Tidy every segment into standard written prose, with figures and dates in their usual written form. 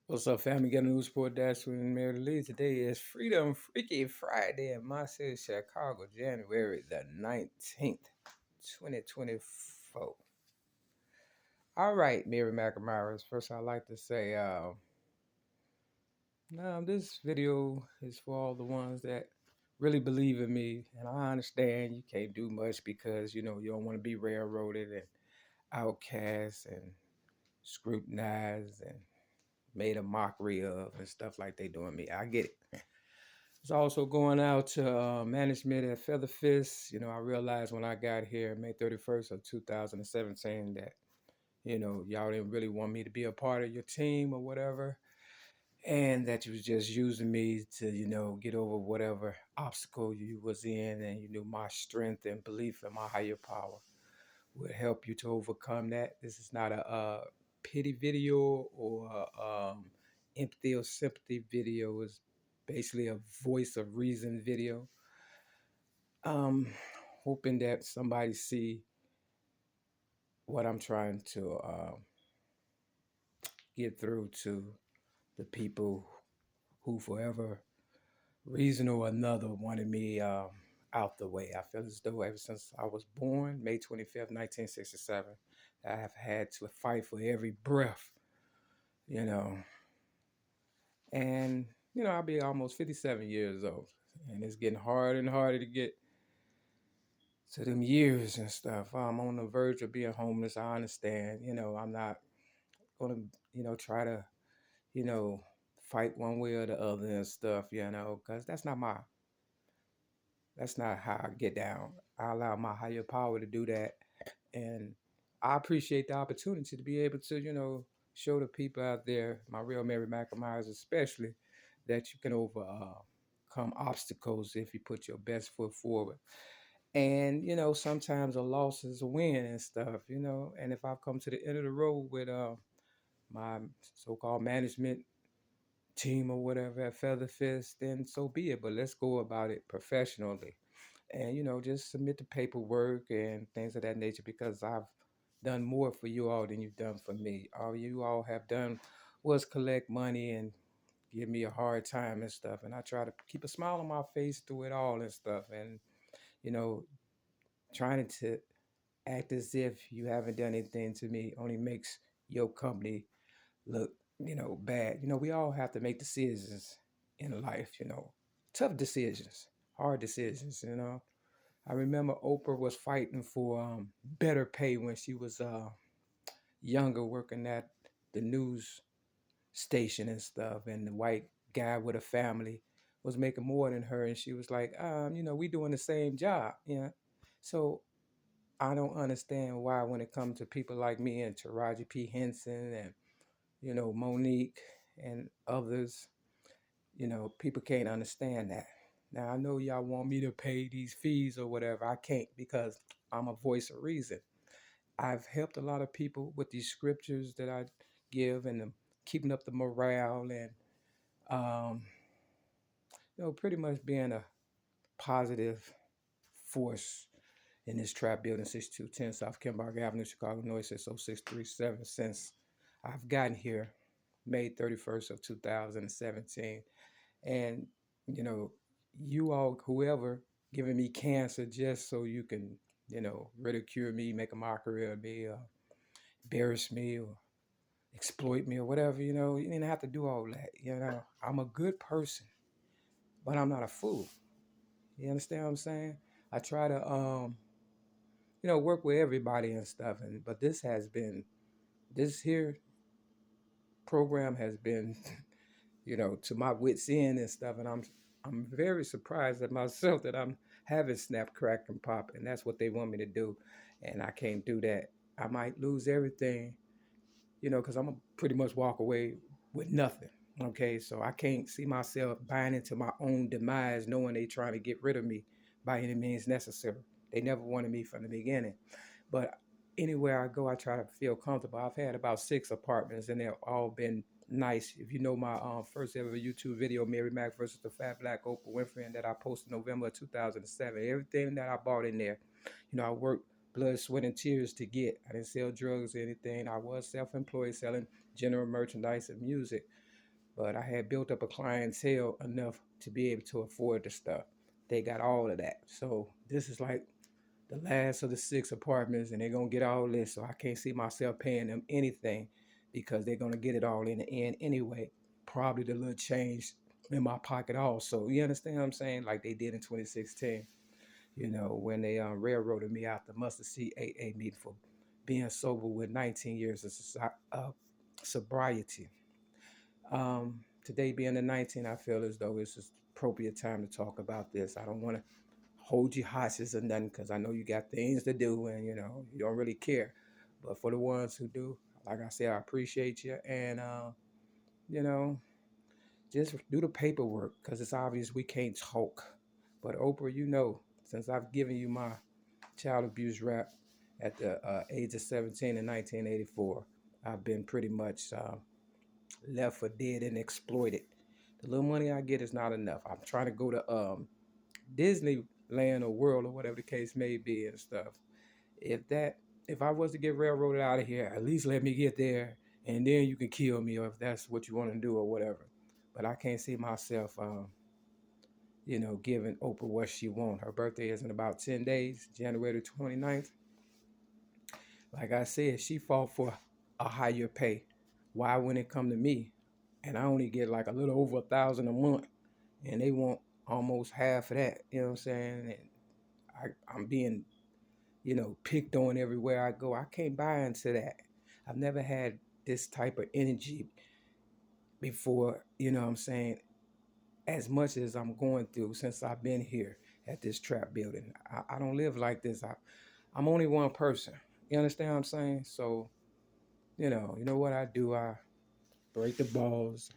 What's up, family? Got a new sport dash with Mary Lee. Today is Freedom Freaky Friday in my city, Chicago, January the 19th, 2024. All right, Mary McNamara. First, I'd like to say this video is for all the ones that really believe in me. And I understand you can't do much because, you don't want to be railroaded and outcast and scrutinized and made a mockery of and stuff like they doing me. I get it. It's also going out to management at Feather Fist. I realized when I got here May 31st of 2017 that, y'all didn't really want me to be a part of your team or whatever. And that you was just using me to, get over whatever obstacle you was in. And you knew my strength and belief in my higher power would help you to overcome that. This is not a pity video or empathy or sympathy video. It's basically a voice of reason video. Um, Hoping that somebody see what I'm trying to get through to the people who, forever reason or another, wanted me out the way. I feel as though ever since I was born, May 25th, 1967, I have had to fight for every breath, you know. And, I'll be almost 57 years old. And it's getting harder and harder to get to them years and stuff. I'm on the verge of being homeless. I understand. I'm not going to, try to, you know, fight one way or the other and stuff, because that's not how I get down. I allow my higher power to do that. And I appreciate the opportunity to be able to, show the people out there, my real Mary McNamara especially, that you can overcome obstacles if you put your best foot forward. And, sometimes a loss is a win and stuff, and if I've come to the end of the road with my so-called management team or whatever at Feather Fist, then so be it. But let's go about it professionally and, just submit the paperwork and things of that nature because I've done more for you all than you've done for me. All you all have done was collect money and give me a hard time and stuff. And I try to keep a smile on my face through it all and stuff. And, you know, trying to act as if you haven't done anything to me only makes your company look, bad. We all have to make decisions in life, tough decisions, hard decisions. I remember Oprah was fighting for better pay when she was younger, working at the news station and stuff, and the white guy with a family was making more than her, and she was like, we doing the same job, So I don't understand why when it comes to people like me and Taraji P. Henson and, Monique and others, people can't understand that. Now I know y'all want me to pay these fees or whatever. I can't because I'm a voice of reason. I've helped a lot of people with these scriptures that I give and keeping up the morale and um, pretty much being a positive force in this trap building 6210 South Kembark Avenue, Chicago, Illinois, 60637 since I've gotten here May 31st of 2017. And, you know, you all, whoever, giving me cancer just so you can, ridicule me, make a mockery of me, embarrass me, or exploit me, or whatever, you didn't have to do all that. I'm a good person, but I'm not a fool. You understand what I'm saying? I try to, work with everybody and stuff. But this here program has been, to my wits end and stuff. And I'm very surprised at myself that I'm having snap, crack, and pop, and that's what they want me to do, and I can't do that. I might lose everything, because I'm gonna pretty much walk away with nothing. Okay, so I can't see myself buying into my own demise, knowing they trying to get rid of me by any means necessary. They never wanted me from the beginning. But anywhere I go, I try to feel comfortable. I've had about 6 apartments, and they've all been nice. If you know my first ever YouTube video, Mary Mack versus the Fat Black Oprah Winfrey, and that I posted November of 2007, everything that I bought in there, I worked blood, sweat, and tears to get. I didn't sell drugs or anything. I was self-employed selling general merchandise and music. but I had built up a clientele enough to be able to afford the stuff. They got all of that. So this is like the last of the 6 apartments, and they're gonna get all this. So I can't see myself paying them anything because they're gonna get it all in the end anyway. Probably the little change in my pocket also. You understand what I'm saying? Like they did in 2016. When they railroaded me out the mustard seed AA meeting for being sober with 19 years of sobriety. Today being the 19th, I feel as though it's just appropriate time to talk about this. I don't want to hold you hostage or nothing because I know you got things to do and you don't really care. But for the ones who do, like I said, I appreciate you and you know, just do the paperwork because it's obvious we can't talk. But Oprah, since I've given you my child abuse rap at the age of 17 in 1984, I've been pretty much left for dead and exploited. The little money I get is not enough. I'm trying to go to Disneyland or World or whatever the case may be and stuff. If that, if I was to get railroaded out of here, at least let me get there, and then you can kill me, or if that's what you want to do or whatever. But I can't see myself, giving Oprah what she wants. Her birthday is in about 10 days, January 29th. Like I said, she fought for a higher pay. Why when it come to me, and I only get like a little over 1,000 a month, and they want almost half of that. You know what I'm saying? And I'm being, picked on everywhere I go. I can't buy into that. I've never had this type of energy before. You know what I'm saying? As much as I'm going through since I've been here at this trap building, I don't live like this. I'm only one person. You understand what I'm saying? So, you know what I do? I break the balls,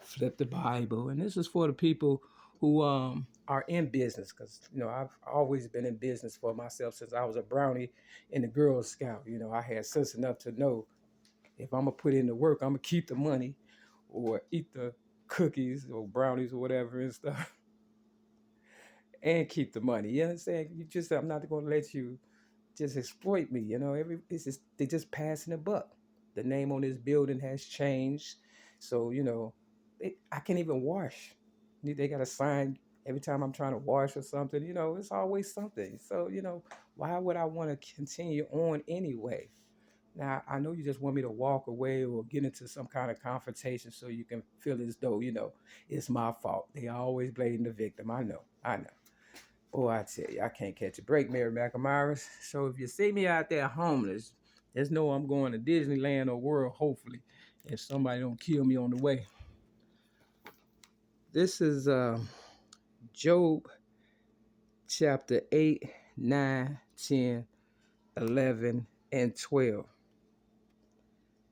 flip the Bible, and this is for the people who are in business, because I've always been in business for myself since I was a brownie in the Girl Scout. I had sense enough to know if I'm gonna put in the work, I'm gonna keep the money, or eat the cookies or brownies or whatever and stuff, and keep the money. You understand? I'm not gonna let you just exploit me. They just passing the buck. The name on this building has changed, so I can't even wash. They got a sign every time I'm trying to wash or something. It's always something. So why would I want to continue on anyway? Now I know you just want me to walk away or get into some kind of confrontation so you can feel as though it's my fault. They always blame the victim. I know. Boy, I tell you, I can't catch a break, Mary McNamara. So if you see me out there homeless, just know I'm going to Disneyland or World, hopefully, if somebody don't kill me on the way. This is Job chapter 8, 9, 10, 11, and 12.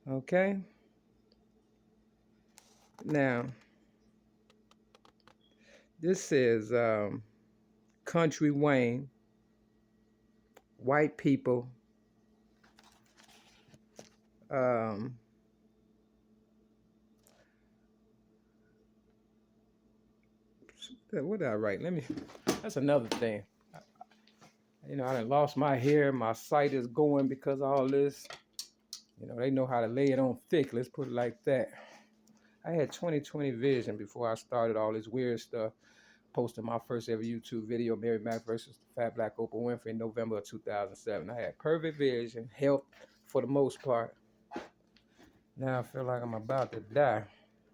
Okay? Now, this says Country Wayne, white people, what did I write? That's another thing. I done lost my hair. My sight is going because of all this. They know how to lay it on thick. Let's put it like that. I had 20/20 vision before I started all this weird stuff. Posted my first ever YouTube video, Mary Mac versus the Fat Black Oprah Winfrey, in November of 2007. I had perfect vision, health for the most part. Now I feel like I'm about to die.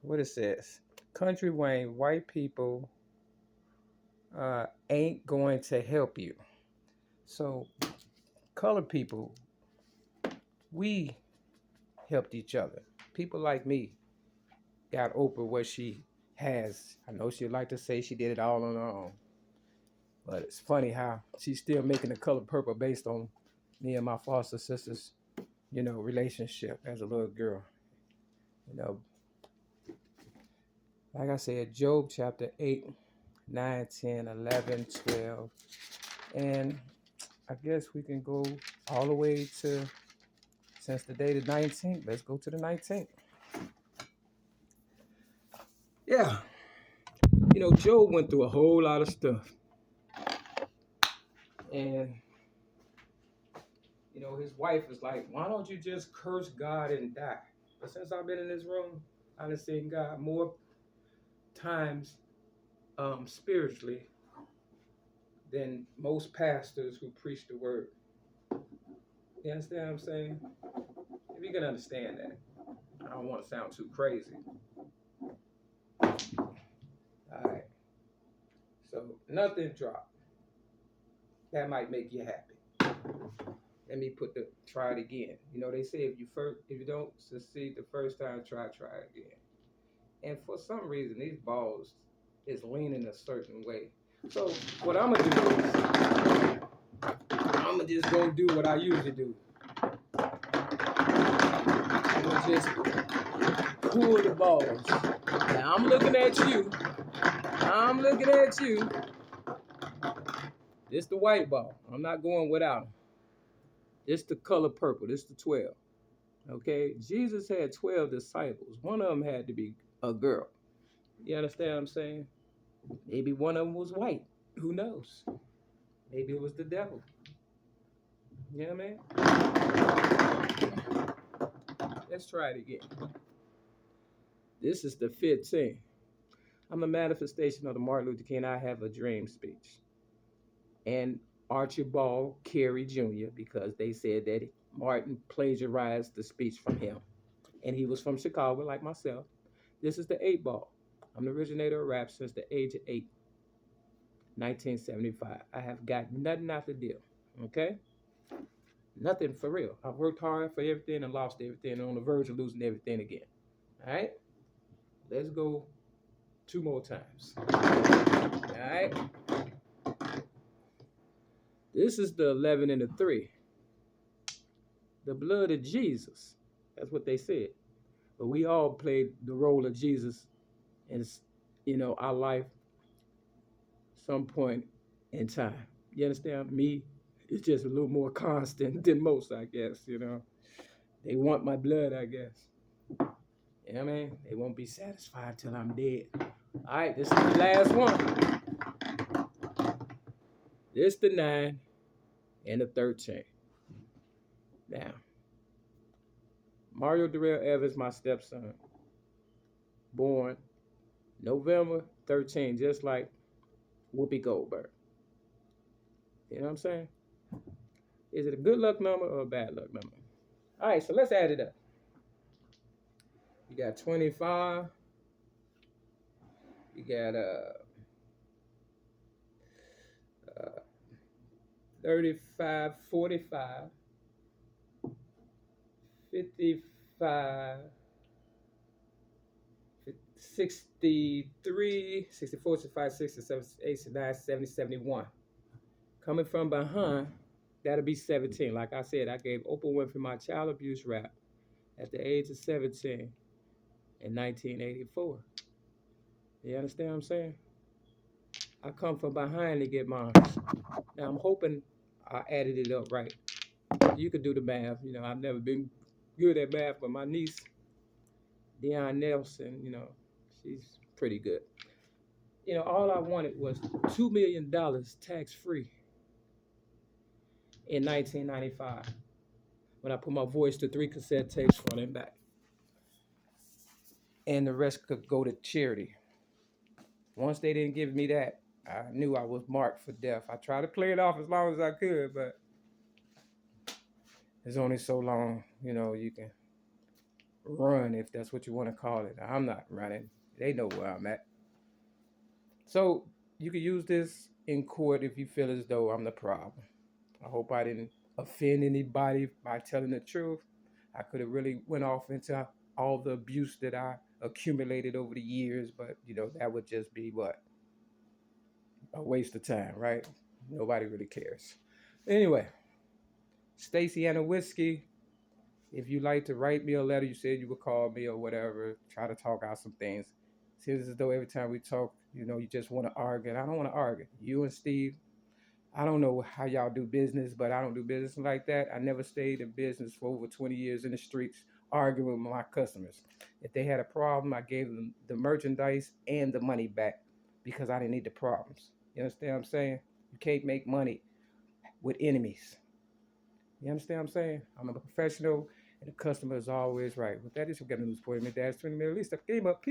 What it says? Country Wayne, white people ain't going to help you. So colored people, we helped each other. People like me got Oprah what she has. I know she'd like to say she did it all on her own, but it's funny how she's still making the color purple based on me and my foster sister's, relationship as a little girl. Like I said, Job chapter 8, 9, 10, 11, 12, and I guess we can go all the way to, since the day the 19th, let's go to the 19th. Yeah. Job went through a whole lot of stuff. And, his wife was like, why don't you just curse God and die? But since I've been in this room, I done seen God more times spiritually than most pastors who preach the word. You understand what I'm saying? If you can understand that. I don't want to sound too crazy. All right. So nothing dropped. That might make you happy. Let me try it again. You know, they say if you don't succeed the first time, try again. And for some reason, these balls is leaning a certain way. So what I'm gonna do is I'm just gonna do what I usually do. I'm gonna just pull the balls. Now I'm looking at you. I'm looking at you. This the white ball. I'm not going without them. This the color purple. This the 12. Okay, Jesus had 12 disciples. One of them had to be a girl. You understand what I'm saying? Maybe one of them was white. Who knows? Maybe it was the devil. You know what I mean? Let's try it again. This is the 15. I'm a manifestation of the Martin Luther King I Have a Dream speech. And Archibald Carey Jr., because they said that Martin plagiarized the speech from him. And he was from Chicago, like myself. This is the 8 ball. I'm the originator of rap since the age of 8, 1975. I have got nothing out the deal, okay? Nothing for real. I've worked hard for everything and lost everything and on the verge of losing everything again. All right? Let's go 2 more times. All right? This is the 11 and the 3. The blood of Jesus. That's what they said. But we all played the role of Jesus in, our life some point in time. You understand? Me, it's just a little more constant than most, I guess, They want my blood, I guess. You know what I mean? They won't be satisfied till I'm dead. All right, this is the last one. This the 9 and the 13. Now, Mario Darrell Evans, my stepson, born November 13, just like Whoopi Goldberg. You know what I'm saying? Is it a good luck number or a bad luck number? All right, so let's add it up. You got 25. You got 35, 45, 55, 63, 64, 65, 67, 69, 70, 71. Coming from behind, that'll be 17. Like I said, I gave Oprah Winfrey my child abuse rap at the age of 17 in 1984. You understand what I'm saying? I come from behind to get mine. Now I'm hoping I added it up right. You could do the math. I've never been good at math, but my niece, Deion Nelson, she's pretty good. All I wanted was $2 million tax-free in 1995 when I put my voice to 3 cassette tapes front and back. And the rest could go to charity. Once they didn't give me that, I knew I was marked for death. I tried to play it off as long as I could, but there's only so long, you can run, if that's what you want to call it. I'm not running. They know where I'm at. So you can use this in court if you feel as though I'm the problem. I hope I didn't offend anybody by telling the truth. I could have really went off into all the abuse that I accumulated over the years, but that would just be what? A waste of time, right? Nobody really cares. Anyway, Stacy Anna Whiskey, if you like to write me a letter, you said you would call me or whatever, try to talk out some things. Seems as though every time we talk, you just want to argue. And I don't want to argue. You and Steve, I don't know how y'all do business, but I don't do business like that. I never stayed in business for over 20 years in the streets arguing with my customers. If they had a problem, I gave them the merchandise and the money back because I didn't need the problems. You understand what I'm saying? You can't make money with enemies. You understand what I'm saying? I'm a professional and the customer is always right. With that, this is getting news for you. My dad's 20 minutes. At least I came up.